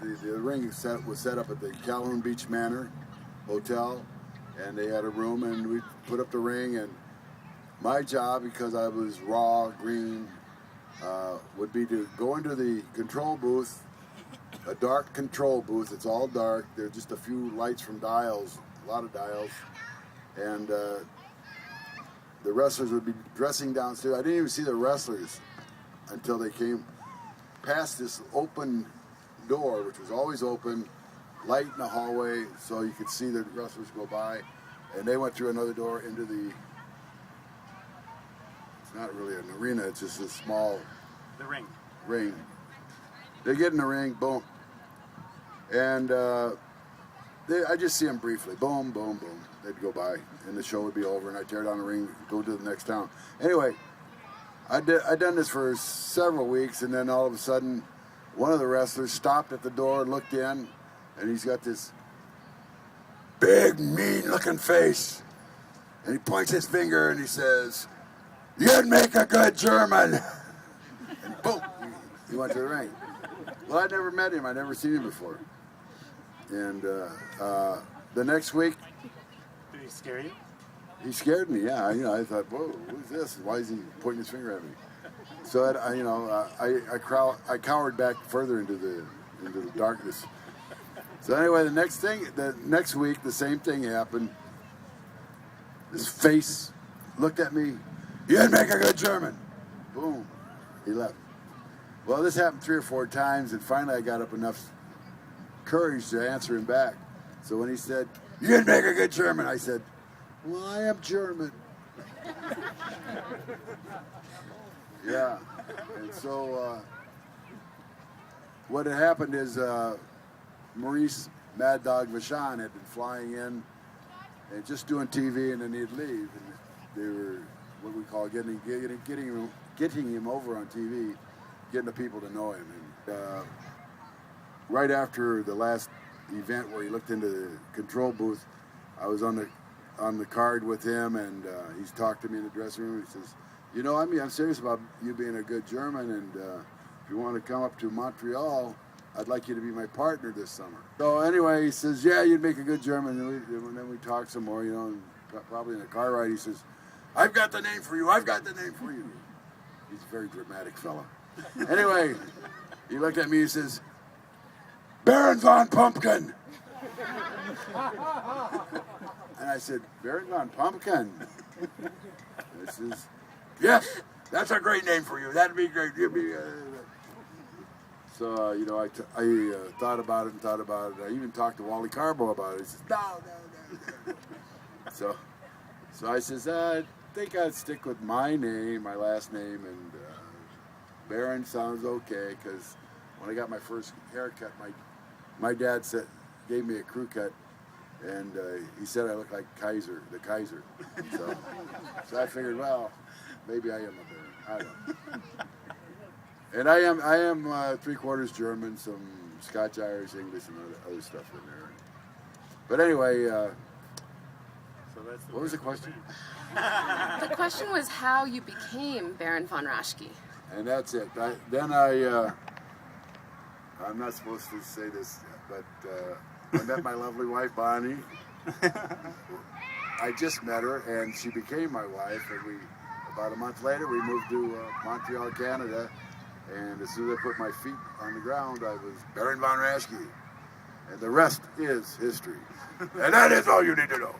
the ring was set up at the Calhoun Beach Manor Hotel, and they had a room, and we put up the ring. And my job, because I was raw, green, would be to go into the control booth, a dark control booth. It's all dark. There's just a few lights from dials, a lot of dials, and the wrestlers would be dressing downstairs. I didn't even see the wrestlers until they came past this open door, which was always open, light in the hallway, so you could see the wrestlers go by. And they went through another door into the, it's not really an arena, it's just a small... The ring. Ring. They get in the ring, boom. And I just see them briefly, boom, boom, boom. They'd go by, and the show would be over, and I'd tear down the ring, go to the next town. Anyway, I'd done this for several weeks, and then all of a sudden, one of the wrestlers stopped at the door, looked in, and he's got this big, mean-looking face. And he points his finger, and he says, "You'd make a good German." And boom, he went to the ring. Well, I'd never met him. I'd never seen him before. And the next week... Did he scare you? He scared me, yeah. I thought, whoa, who's this? Why is he pointing his finger at me? So I cowered back further into the darkness. So anyway, the next week, the same thing happened. This face looked at me. "You'd make a good German." Boom, he left. Well, this happened 3 or 4 times, and finally I got up enough courage to answer him back. So when he said, "You'd make a good German," I said, "Well, I am German." Yeah, and so what had happened is Maurice Mad Dog Vachon had been flying in and just doing TV, and then he'd leave, and they were what we call getting him over on TV, getting the people to know him. And right after the last event where he looked into the control booth, I was on the card with him, and he's talked to me in the dressing room. He says, I'm serious about you being a good German, and if you want to come up to Montreal, I'd like you to be my partner this summer. So anyway, he says, yeah, you'd make a good German. And then we talked some more, and probably in a car ride, he says, I've got the name for you. I've got the name for you. He's a very dramatic fella. Anyway, he looked at me, he says, Baron Von Pumpkin. And I said, Baron Von Pumpkin? He says, yes, that's a great name for you. That'd be great. So, I thought about it. I even talked to Wally Carbo about it. He says, no. So I says, I think I'd stick with my name, my last name, and Baron sounds okay, because when I got my first haircut, my dad gave me a crew cut, and he said I looked like the Kaiser. So I figured, well, maybe I am a Baron. I don't know. And I am 3/4 German, some Scotch, Irish, English, and other stuff in there. But anyway, what was the question? The question was how you became Baron Von Raschke. And that's it. I'm not supposed to say this, but I met my lovely wife, Bonnie. I just met her, and she became my wife. And about a month later, we moved to Montreal, Canada. And as soon as I put my feet on the ground, I was Baron Von Raschke. And the rest is history. And that is all you need to know.